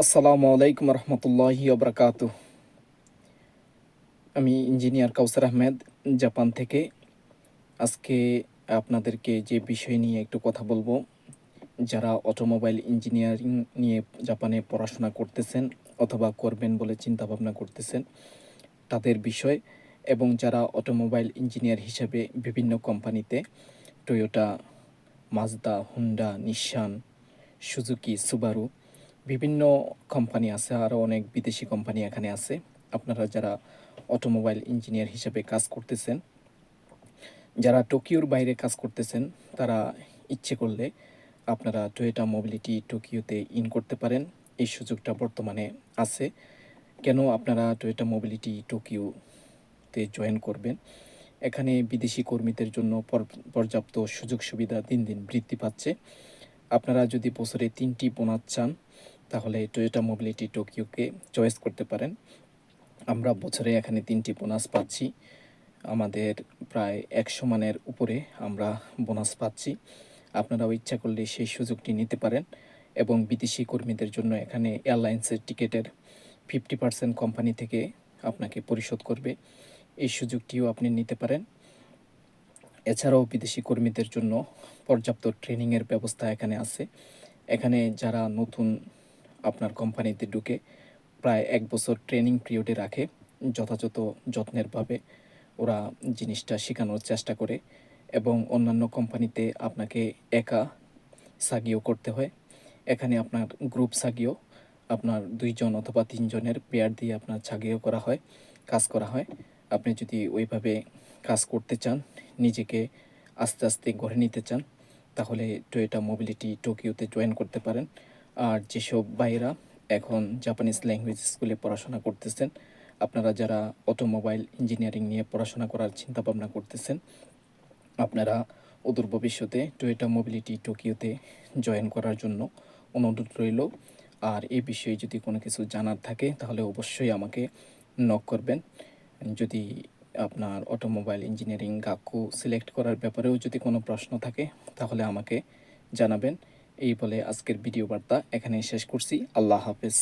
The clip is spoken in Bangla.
আসসালামু আলাইকুম রহমতুল্লাহি ওবরাকাতুহ। আমি ইঞ্জিনিয়ার কাউসার আহমেদ, জাপান থেকে। আজকে আপনাদেরকে যে বিষয় নিয়ে একটু কথা বলবো, যারা অটোমোবাইল ইঞ্জিনিয়ারিং নিয়ে জাপানে পড়াশোনা করতেছেন অথবা করবেন বলে চিন্তাভাবনা করতেছেন তাদের বিষয়, এবং যারা অটোমোবাইল ইঞ্জিনিয়ার হিসেবে বিভিন্ন কোম্পানিতে Toyota, Mazda, Honda, Nissan, Suzuki, সুবারু বিভিন্ন কোম্পানি আছে, আরও অনেক বিদেশি কোম্পানি এখানে আছে। আপনারা যারা অটোমোবাইল ইঞ্জিনিয়ার হিসেবে কাজ করতেছেন, যারা টোকিওর বাইরে কাজ করতেছেন, তারা ইচ্ছে করলে আপনারা টয়োটা মোবিলিটি টোকিওতে ইন করতে পারেন। এই সুযোগটা বর্তমানে আছে। কেন আপনারা টয়োটা মোবিলিটি টোকিওতে জয়েন করবেন? এখানে বিদেশি কর্মীদের জন্য পর্যাপ্ত সুযোগ সুবিধা দিন দিন বৃদ্ধি পাচ্ছে। আপনারা যদি বছরে 3টি বোনাস চান, তাহলে টয়োটা মোবিলিটি টোকিওকে চয়েস করতে পারেন। আমরা বছরে এখানে 3টি বোনাস পাচ্ছি। আমাদের প্রায় 100 মানের উপরে আমরা বোনাস পাচ্ছি। আপনারাও ইচ্ছা করলে সেই সুযোগটি নিতে পারেন, এবং বিদেশি কর্মীদের জন্য এখানে এয়ারলাইন্সের টিকিটের 50% কোম্পানি থেকে আপনাকে পরিশোধ করবে। এই সুযোগটিও আপনি নিতে পারেন। এছাড়াও বিদেশি কর্মীদের জন্য পর্যাপ্ত ট্রেনিংয়ের ব্যবস্থা এখানে আছে। এখানে যারা নতুন আপনার কোম্পানিতে ঢুকে প্রায় 1 বছর ট্রেনিং পিরিয়ডে রাখে। যথাযথ যত্নেরভাবে ওরা জিনিসটা শেখানোর চেষ্টা করে, এবং অন্যান্য কোম্পানিতে আপনাকে একা সাগিও করতে হয়। এখানে আপনার গ্রুপ সাগিও, আপনার 2 জন অথবা 3 জনের পেয়ার দিয়ে আপনার সাগিও করা হয়, কাজ করা হয়। আপনি যদি ওইভাবে কাজ করতে চান, নিজেকে আস্তে আস্তে গড়ে নিতে চান, তাহলে টয়োটা মোবিলিটি টোকিওতে জয়েন করতে পারেন। আর যেসব ভাইয়েরা এখন জাপানিজ ল্যাঙ্গুয়েজ স্কুলে পড়াশোনা করতেছেন, আপনারা যারা অটোমোবাইল ইঞ্জিনিয়ারিং নিয়ে পড়াশোনা করার চিন্তাভাবনা করতেছেন, আপনারা অদূর ভবিষ্যতে টয়োটা মোবিলিটি টোকিওতে জয়েন করার জন্য অনুরোধ রইল। আর এই বিষয়ে যদি কোনো কিছু জানার থাকে, তাহলে অবশ্যই আমাকে নক করবেন। যদি আপনার অটোমোবাইল ইঞ্জিনিয়ারিং গাক্কু সিলেক্ট করার ব্যাপারেও যদি কোনো প্রশ্ন থাকে, তাহলে আমাকে জানাবেন। এই বলে আজকের ভিডিও বার্তা এখানে শেষ করছি। আল্লাহ হাফেজ।